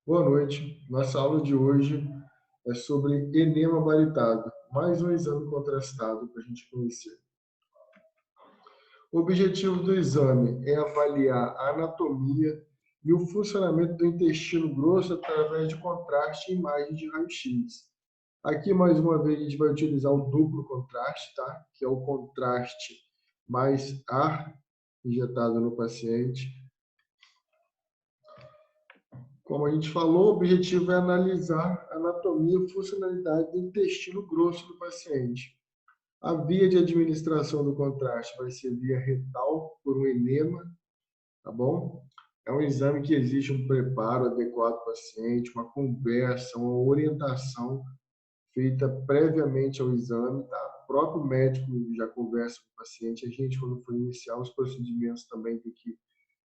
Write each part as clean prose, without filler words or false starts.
Boa noite. Nossa aula de hoje é sobre enema varitado, mais um exame contrastado para a gente conhecer. O objetivo do exame é avaliar a anatomia e o funcionamento do intestino grosso através de contraste e imagem de raio-x. Aqui, mais uma vez, a gente vai utilizar o duplo contraste, tá? Que é o contraste mais ar injetado no paciente. Como a gente falou, o objetivo é analisar a anatomia e funcionalidade do intestino grosso do paciente. A via de administração do contraste vai ser via retal, por um enema, tá bom? É um exame que exige um preparo adequado do paciente, uma conversa, uma orientação feita previamente ao exame, tá? O próprio médico já conversa com o paciente, a gente, quando for iniciar os procedimentos, também tem que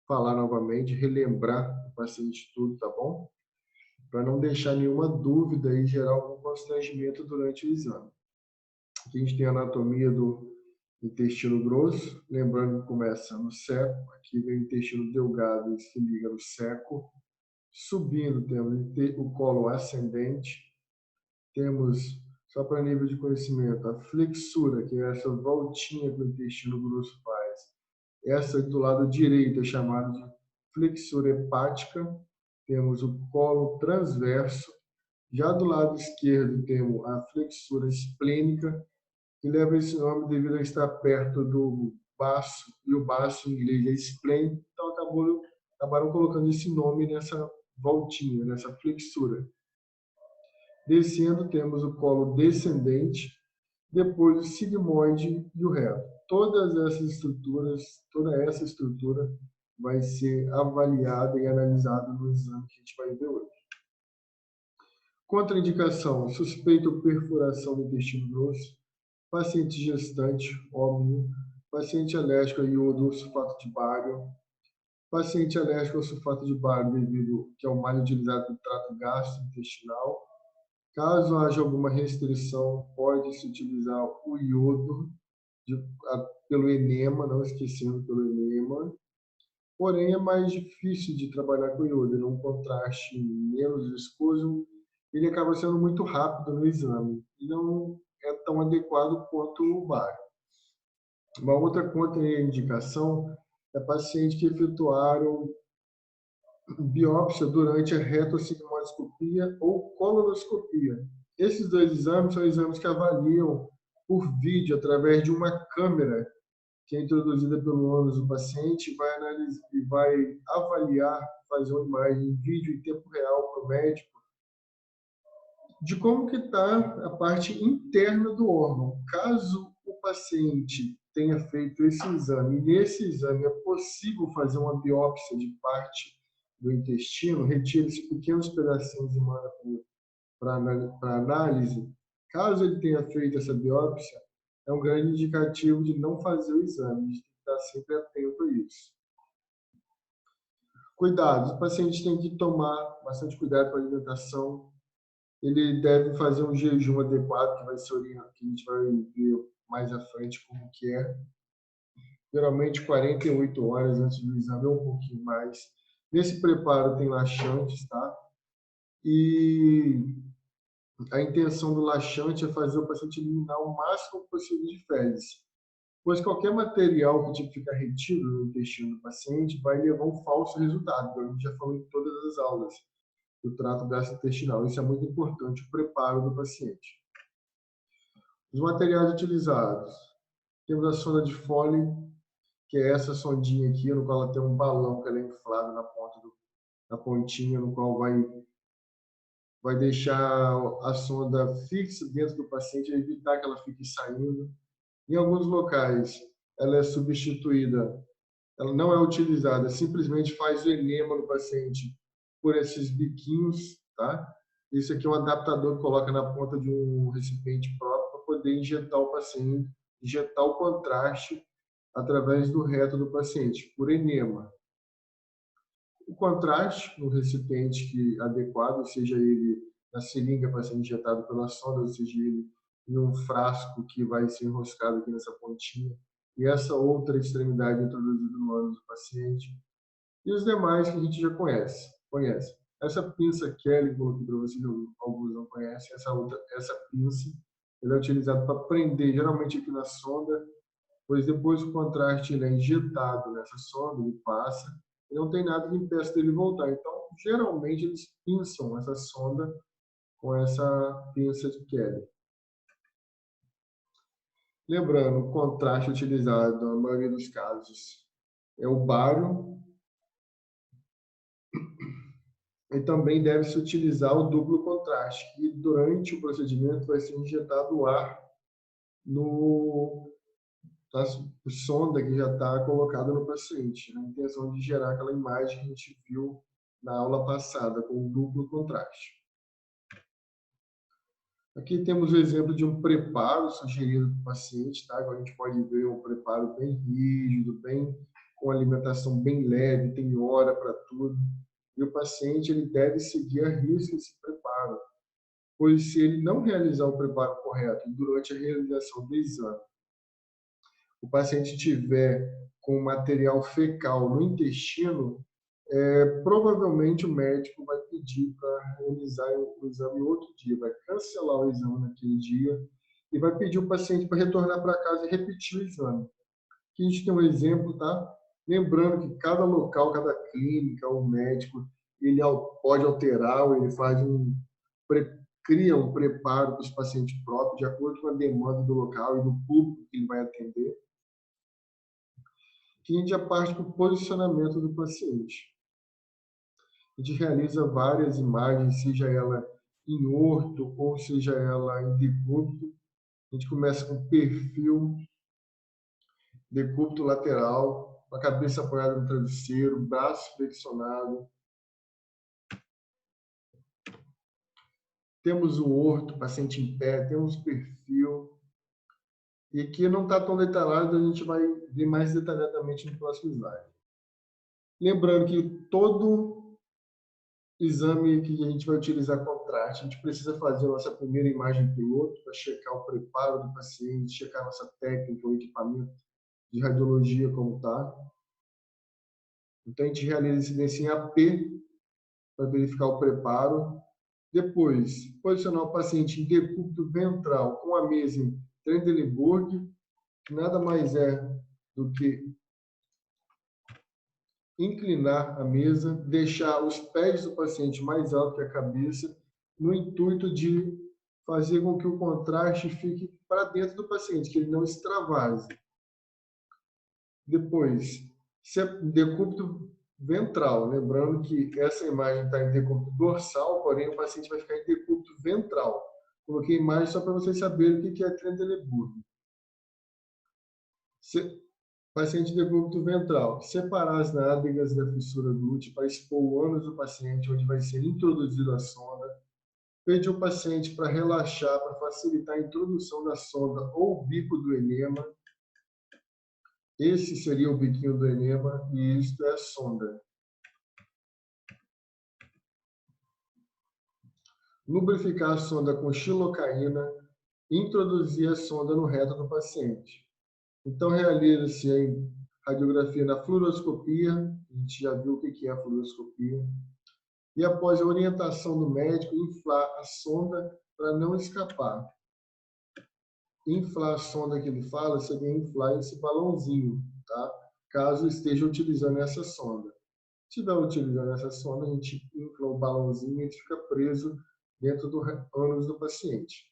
falar novamente, relembrar o paciente tudo, tá bom? Para não deixar nenhuma dúvida e gerar algum constrangimento durante o exame. Aqui a gente tem a anatomia do intestino grosso, lembrando que começa no seco, aqui vem o intestino delgado e se liga no seco. Subindo, temos o colo ascendente, temos, só para nível de conhecimento, a flexura, que é essa voltinha que o intestino grosso faz. Essa do lado direito é chamada de flexura hepática. Temos o colo transverso. Já do lado esquerdo temos a flexura esplênica, que leva esse nome devido a estar perto do baço, e o baço em inglês é spleen, então acabaram colocando esse nome nessa voltinha, nessa flexura. Descendo, temos o colo descendente, depois o sigmoide e o reto. Toda essa estrutura vai ser avaliada e analisada no exame que a gente vai ver hoje. Contraindicação: suspeito perfuração do intestino grosso, paciente gestante, óbvio, paciente alérgico a iodo ou sulfato de bário, paciente alérgico ao sulfato de bário devido que é o mais utilizado no trato gastrointestinal. Caso haja alguma restrição, pode-se utilizar o iodo pelo enema, não esquecendo pelo enema. Porém, é mais difícil de trabalhar com iodo, ele é um contraste menos viscoso, ele acaba sendo muito rápido no exame e não é tão adequado quanto o bário. Uma outra contraindicação é pacientes que efetuaram biópsia durante a retossigmoidoscopia ou colonoscopia. Esses dois exames são exames que avaliam por vídeo, através de uma câmera que é introduzida pelo ânus do paciente e vai avaliar, fazer uma imagem em vídeo em tempo real para o médico de como que está a parte interna do órgão. Caso o paciente tenha feito esse exame, e nesse exame é possível fazer uma biópsia de parte do intestino, retira-se pequenos pedacinhos e manda para análise. Caso ele tenha feito essa biópsia, é um grande indicativo de não fazer o exame, de estar sempre atento a isso. Cuidados: o paciente tem que tomar bastante cuidado com a alimentação, ele deve fazer um jejum adequado, que vai ser orientado, que a gente vai ver mais à frente como que é. Geralmente 48 horas antes do exame ou um pouquinho mais. Nesse preparo tem laxantes, tá? E a intenção do laxante é fazer o paciente eliminar o máximo possível de fezes, pois qualquer material que tipo ficar retido no intestino do paciente vai levar um falso resultado, como a gente já falou em todas as aulas do trato gastrointestinal. Isso é muito importante, o preparo do paciente. Os materiais utilizados: temos a sonda de Foley, que é essa sondinha aqui, no qual ela tem um balão que ela é inflado na pontinha, no qual vai deixar a sonda fixa dentro do paciente, evitar que ela fique saindo. Em alguns locais, ela é substituída, ela não é utilizada, simplesmente faz o enema no paciente por esses biquinhos, tá? Isso aqui é um adaptador que coloca na ponta de um recipiente próprio para poder injetar o paciente, injetar o contraste através do reto do paciente, por enema. O contraste no recipiente adequado, seja ele na seringa para ser injetado pela sonda, ou seja ele em um frasco que vai ser enroscado aqui nessa pontinha, e essa outra extremidade introduzida no ânus do paciente, e os demais que a gente já conhece. Essa pinça Kelly, que eu coloquei para vocês, alguns não conhecem, essa pinça, ele é utilizado para prender, geralmente aqui na sonda, pois depois o contraste ele é injetado nessa sonda, ele passa, e não tem nada que impeça dele voltar. Então, geralmente, eles pinçam essa sonda com essa pinça de Kelly. Lembrando, o contraste utilizado na maioria dos casos é o bário, e também deve-se utilizar o duplo contraste, que durante o procedimento vai ser injetado ar na sonda que já está colocada no paciente, na intenção de gerar aquela imagem que a gente viu na aula passada, com o duplo contraste. Aqui temos o exemplo de um preparo sugerido para o paciente, tá? Agora a gente pode ver um preparo bem rígido, bem com alimentação bem leve, tem hora para tudo. E o paciente ele deve seguir a risca esse preparo, pois se ele não realizar o preparo correto durante a realização do exame, o paciente tiver com material fecal no intestino, provavelmente o médico vai pedir para realizar o exame outro dia, vai cancelar o exame naquele dia e vai pedir o paciente para retornar para casa e repetir o exame. Aqui a gente tem um exemplo, tá? Lembrando que cada local, cada clínica, o médico, ele pode alterar ou ele cria um preparo para os pacientes próprios, de acordo com a demanda do local e do público que ele vai atender. Aqui a gente já parte para o posicionamento do paciente. A gente realiza várias imagens, seja ela em orto ou seja ela em decúbito. A gente começa com perfil, decúbito lateral, a cabeça apoiada no travesseiro, braço flexionado. Temos o orto, paciente em pé, temos perfil. E aqui não está tão detalhado, a gente vai ver mais detalhadamente no próximo slide. Lembrando que todo exame que a gente vai utilizar contraste, a gente precisa fazer a nossa primeira imagem piloto para checar o preparo do paciente, checar a nossa técnica, o equipamento de radiologia como está. Então, a gente realiza incidência em AP para verificar o preparo. Depois, posicionar o paciente em decúbito ventral com a mesa em Trendelenburg, que nada mais é do que inclinar a mesa, deixar os pés do paciente mais alto que a cabeça, no intuito de fazer com que o contraste fique para dentro do paciente, que ele não extravase. Depois, decúbito ventral, lembrando que essa imagem está em decúbito dorsal, porém o paciente vai ficar em decúbito ventral. Coloquei a imagem só para vocês saberem o que é Trendelenburg. Paciente de decúbito ventral. Separar as nádegas da fissura glútea para expor o ânus do paciente, onde vai ser introduzida a sonda. Pedir o paciente para relaxar, para facilitar a introdução da sonda ou o bico do enema. Esse seria o biquinho do enema e isto é a sonda. Lubrificar a sonda com xilocaína. Introduzir a sonda no reto do paciente. Então, realiza-se a radiografia na fluoroscopia, a gente já viu o que é a fluoroscopia, e após a orientação do médico, inflar a sonda para não escapar. Inflar a sonda que ele fala seria inflar esse balãozinho, tá? Caso esteja utilizando essa sonda. Se estiver utilizando essa sonda, a gente infla o balãozinho e ele fica preso dentro do ânus do paciente.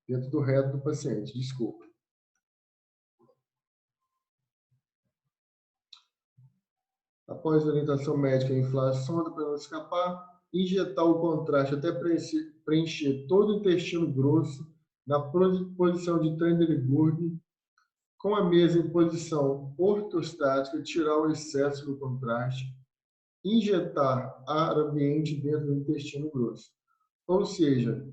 Dentro do reto do paciente, desculpa. Após a orientação médica, inflar a sonda para não escapar, injetar o contraste até preencher todo o intestino grosso na posição de Trendelenburg, com a mesa em posição ortostática, tirar o excesso do contraste, injetar ar ambiente dentro do intestino grosso. Ou seja,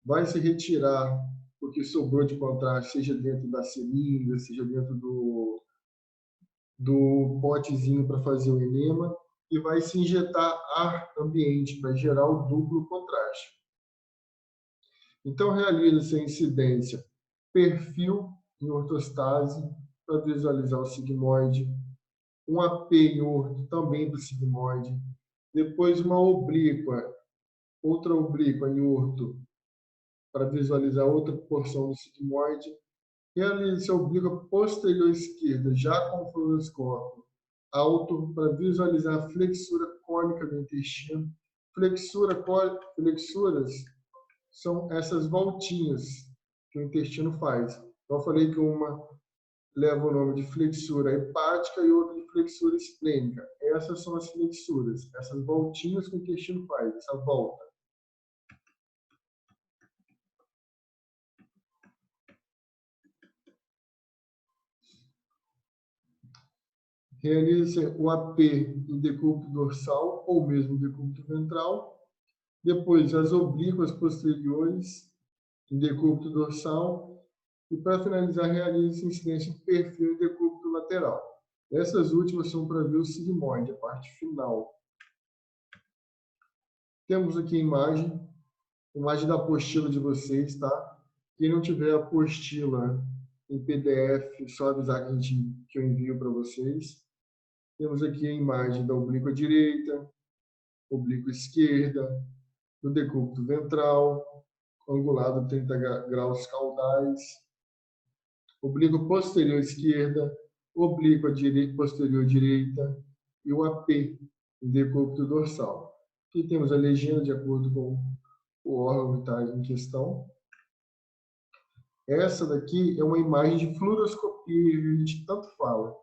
vai se retirar o que sobrou de contraste, seja dentro da seringa, seja dentro do potezinho para fazer o enema, e vai se injetar ar ambiente para gerar o duplo contraste. Então, realiza-se a incidência perfil em ortostase para visualizar o sigmoide, um AP em orto também do sigmoide, depois uma oblíqua, outra oblíqua em orto para visualizar outra porção do sigmoide. Realize a oblíqua posterior esquerda, já com o fluoroscópio alto, para visualizar a flexura cônica do intestino. Flexuras são essas voltinhas que o intestino faz. Então, eu falei que uma leva o nome de flexura hepática e outra de flexura esplênica. Essas são as flexuras, essas voltinhas que o intestino faz, essa volta. Realize o AP em decúbito dorsal ou mesmo decúbito ventral. Depois, as oblíquas posteriores em decúbito dorsal. E, para finalizar, realize incidência de perfil em decúbito lateral. Essas últimas são para ver o sigmoide, a parte final. Temos aqui a imagem da apostila de vocês, tá? Quem não tiver a apostila em PDF, só avisar que eu envio para vocês. Temos aqui a imagem da oblíqua direita, oblíqua esquerda, do decúbito ventral, angulado 30 graus caudais, oblíqua posterior esquerda, oblíqua posterior direita e o AP, em decúbito dorsal. Aqui temos a legenda de acordo com o órgão que está em questão. Essa daqui é uma imagem de fluoroscopia, que a gente tanto fala.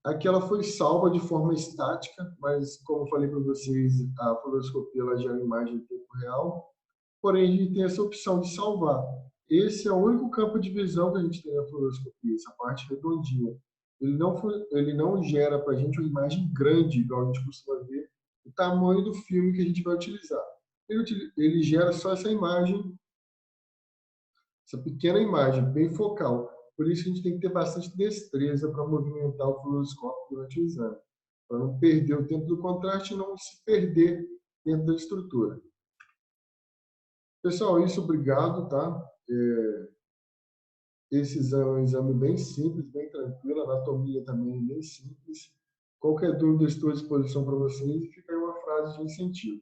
Aqui ela foi salva de forma estática, mas como eu falei para vocês, a fluoroscopia ela já é uma imagem em tempo real. Porém, a gente tem essa opção de salvar. Esse é o único campo de visão que a gente tem na fluoroscopia, essa parte redondinha. Ele não gera para a gente uma imagem grande, igual a gente costuma ver, o tamanho do filme que a gente vai utilizar. Ele gera só essa imagem, essa pequena imagem, bem focal. Por isso, a gente tem que ter bastante destreza para movimentar o fluoroscópio durante o exame, para não perder o tempo do contraste e não se perder dentro da estrutura. Pessoal, isso, obrigado, tá? Esse exame é um exame bem simples, bem tranquilo, a anatomia também é bem simples. Qualquer dúvida, estou à disposição para vocês e fica aí uma frase de incentivo.